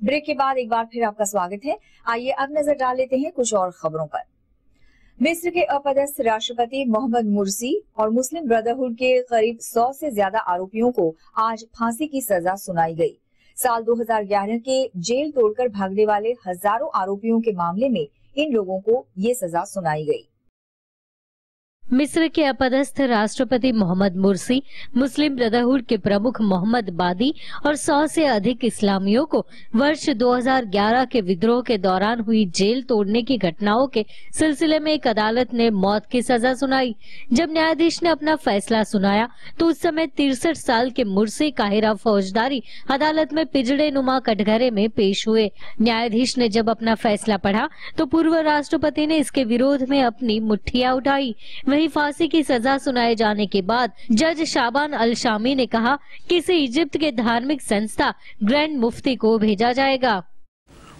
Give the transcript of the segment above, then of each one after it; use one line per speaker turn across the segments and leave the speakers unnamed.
Break के बाद एक बार फिर आपका स्वागत है। आइए अब नजर डाल लेते हैं कुछ और खबरों पर। मिस्र के अपदस्थ राष्ट्रपति मोहम्मद मुर्सी और मुस्लिम ब्रदरहुड के करीब 100 से ज्यादा आरोपियों को आज फांसी की सजा सुनाई गई। साल 2011 के जेल तोड़कर भागने वाले हजारों आरोपियों के मामले में इन लोगों को ये सजा सुनाई गई।
मिस्र के अपदस्थ राष्ट्रपति मोहम्मद मुर्सी, मुस्लिम ब्रदरहुड के प्रमुख मोहम्मद बादी और 100 से अधिक इस्लामियों को वर्ष 2011 के विद्रोह के दौरान हुई जेल तोड़ने की घटनाओं के सिलसिले में एक अदालत ने मौत की सजा सुनाई। जब न्यायाधीश ने अपना फैसला सुनाया तो उस समय 63 साल के मुर्सी काहिरा फौजदारी अदालत में पिजड़े नुमा कटघरे में पेश हुए। न्यायाधीश ने जब अपना फैसला पढ़ा तो पूर्व राष्ट्रपति ने इसके विरोध में अपनी मुट्ठियां उठाई। वहीं फांसी की सजा सुनाए जाने के बाद जज शाबान अल शामी ने कहा कि इसे इजिप्ट के धार्मिक संस्था ग्रैंड मुफ्ती को भेजा जाएगा।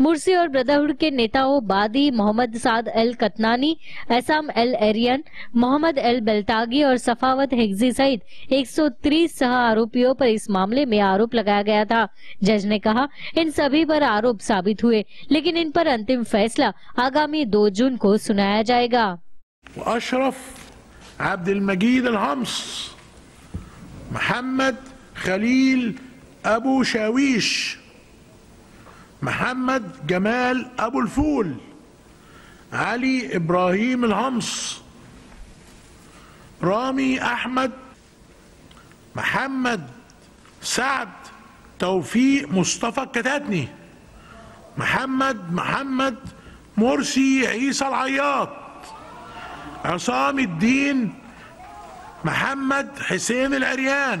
मुर्सी और ब्रदरहुड के नेताओं Badie, Mohammed Saad El Katatni, Essam El Erian, Mohammed El Beltagy और सफावत हिग्जी सहित 130 सह आरोपियों पर इस मामले में आरोप लगाया गया था। जज ने कहा इन सभी पर आरोप साबित हुए, लेकिन इन पर अंतिम फैसला आगामी 2 जून को सुनाया जाएगा।
अशरफ अब्दुल मजीद अल हम्स, मोहम्मद खलील अबू शावीश, मोहम्मद जमाल अबुल फूल, अली इब्राहिम अल हम्स, रामी अहमद, मोहम्मद साद तौफीक मुस्तफा कतातनी, मोहम्मद मुर्सी ईसा अल अयात, असाम उद्दीन मोहम्मद हुसैन अल अरियान।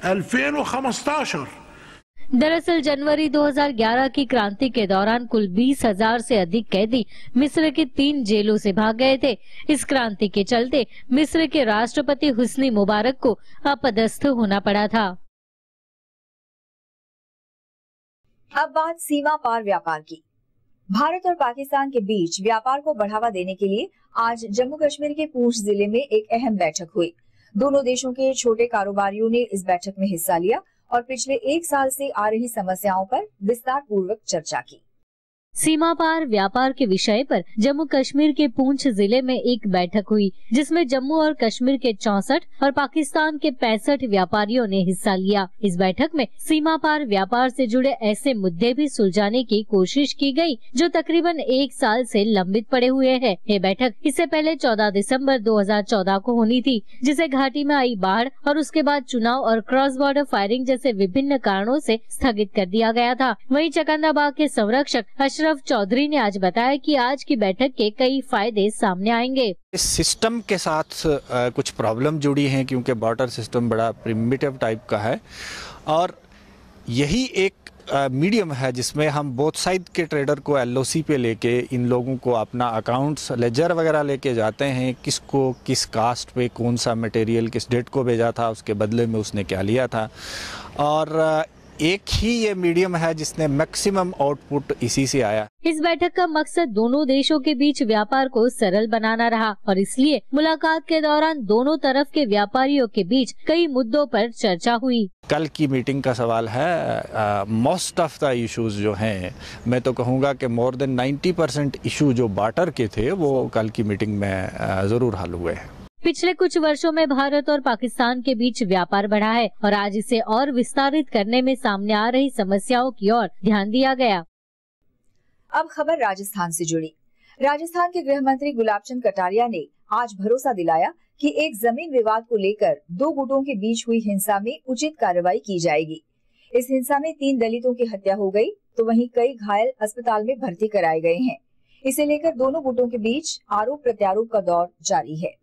2/6/2015।
दरअसल जनवरी 2011 की क्रांति के दौरान कुल 20,000 से अधिक कैदी मिस्र की 3 जेलों से भाग गए थे। इस क्रांति के चलते मिस्र के राष्ट्रपति हुस्नी मुबारक को अपदस्थ होना पड़ा था।
अब बात सीमा पार व्यापार की। भारत और पाकिस्तान के बीच व्यापार को बढ़ावा देने के लिए आज जम्मू कश्मीर के पूंछ जिले में एक अहम बैठक हुई। दोनों देशों के छोटे कारोबारियों ने इस बैठक में हिस्सा लिया और पिछले 1 साल से आ रही समस्याओं पर विस्तार पूर्वक चर्चा की।
सीमा पार व्यापार के विषय पर जम्मू कश्मीर के पूंछ जिले में एक बैठक हुई, जिसमें जम्मू और कश्मीर के 64 और पाकिस्तान के 65 व्यापारियों ने हिस्सा लिया। इस बैठक में सीमा पार व्यापार से जुड़े ऐसे मुद्दे भी सुलझाने की कोशिश की गई जो तकरीबन 1 साल से लंबित पड़े हुए हैं। ये बैठक इससे पहले 14 दिसंबर 2014 को होनी थी, जिसे घाटी में आई बाढ़ और उसके बाद चुनाव और क्रॉस बॉर्डर फायरिंग जैसे विभिन्न कारणों से स्थगित कर दिया गया था। वहीं चकंदाबाग के संरक्षक अशरफ चौधरी ने आज बताया कि आज की बैठक के कई फायदे सामने आएंगे।
इस सिस्टम के साथ कुछ प्रॉब्लम जुड़ी हैं, क्योंकि बॉर्डर सिस्टम बड़ा प्रिमिटिव टाइप का है और यही एक मीडियम है जिसमें हम बोथ साइड के ट्रेडर को एलओसी पे लेके इन लोगों को अपना अकाउंट्स लेजर वगैरह लेके जाते हैं, किसको किस कास्ट पे कौन सा मटेरियल किस डेट को भेजा था, उसके बदले में उसने क्या लिया था। और एक ही ये मीडियम है जिसने मैक्सिमम आउटपुट इसी से आया।
इस बैठक का मकसद दोनों देशों के बीच व्यापार को सरल बनाना रहा और इसलिए मुलाकात के दौरान दोनों तरफ के व्यापारियों के बीच कई मुद्दों पर चर्चा हुई।
कल की मीटिंग का सवाल है, मोस्ट ऑफ द इश्यूज जो हैं, मैं तो कहूँगा कि मोर देन 90% इशू जो बार्टर के थे वो कल की मीटिंग में जरूर हल हुए हैं।
पिछले कुछ वर्षों में भारत और पाकिस्तान के बीच व्यापार बढ़ा है और आज इसे और विस्तारित करने में सामने आ रही समस्याओं की ओर ध्यान दिया गया।
अब खबर राजस्थान से जुड़ी। राजस्थान के गृह मंत्री गुलाब चंद कटारिया ने आज भरोसा दिलाया कि एक जमीन विवाद को लेकर 2 गुटों के बीच हुई हिंसा में उचित कार्रवाई की जाएगी। इस हिंसा में 3 दलितों की हत्या हो गई तो वहीं कई घायल अस्पताल में भर्ती कराए गए हैं। इसे लेकर दोनों गुटों के बीच आरोप प्रत्यारोप का दौर जारी है।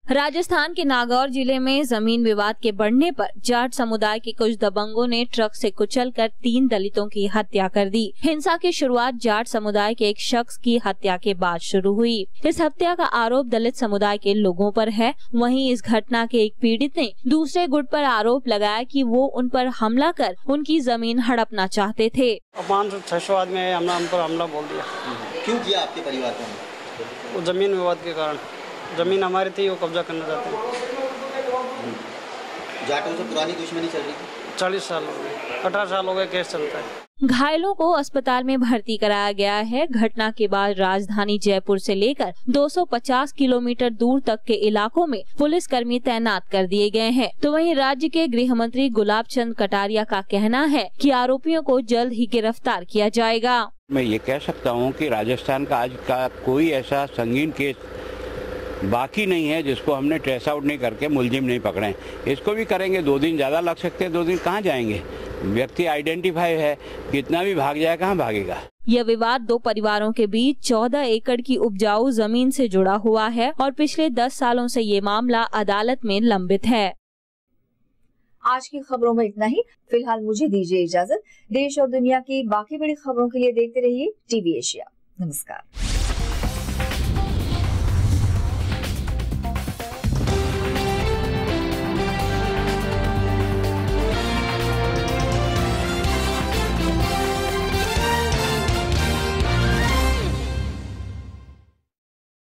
राजस्थान के नागौर जिले में जमीन विवाद के बढ़ने पर जाट समुदाय के कुछ दबंगों ने ट्रक से कुचलकर 3 दलितों की हत्या कर दी। हिंसा की शुरुआत जाट समुदाय के एक शख्स की हत्या के बाद शुरू हुई। इस हत्या का आरोप दलित समुदाय के लोगों पर है। वहीं इस घटना के एक पीड़ित ने दूसरे गुट पर आरोप लगाया कि वो उन पर हमला कर उनकी जमीन हड़पना चाहते थे।
500-600 आदमी हम पर हमला बोल दिया।
क्यों किया आपके परिवार को?
वो जमीन विवाद के कारण। जमीन हमारी थी, वो कब्जा करना चाहते हैं।
जाटों से पुरानी दुश्मनी चल रही थी?
40 साल हो गए, 18 साल हो गए केस चलता है।
घायलों को अस्पताल में भर्ती कराया गया है। घटना के बाद राजधानी जयपुर से लेकर 250 किलोमीटर दूर तक के इलाकों में पुलिस कर्मी तैनात कर दिए गए हैं। तो वहीं राज्य के गृह मंत्री गुलाब चंद कटारिया का कहना है कि आरोपियों को जल्द ही गिरफ्तार किया जाएगा।
मैं ये कह सकता हूँ कि राजस्थान का आज का कोई ऐसा संगीन केस बाकी नहीं है जिसको हमने ट्रेस आउट नहीं करके मुलजिम नहीं पकड़े। इसको भी करेंगे, 2 दिन ज़्यादा लग सकते हैं। 2 दिन कहाँ जाएंगे? व्यक्ति आइडेंटिफाई है, कितना भी भाग जाए कहाँ भागेगा।
यह विवाद 2 परिवारों के बीच 14 एकड़ की उपजाऊ जमीन से जुड़ा हुआ है और पिछले 10 सालों से ये मामला अदालत में लंबित है।
आज की खबरों में इतना ही। फिलहाल मुझे दीजिए इजाजत। देश और दुनिया की बाकी बड़ी खबरों के लिए देखते रहिए टीवी एशिया। नमस्कार।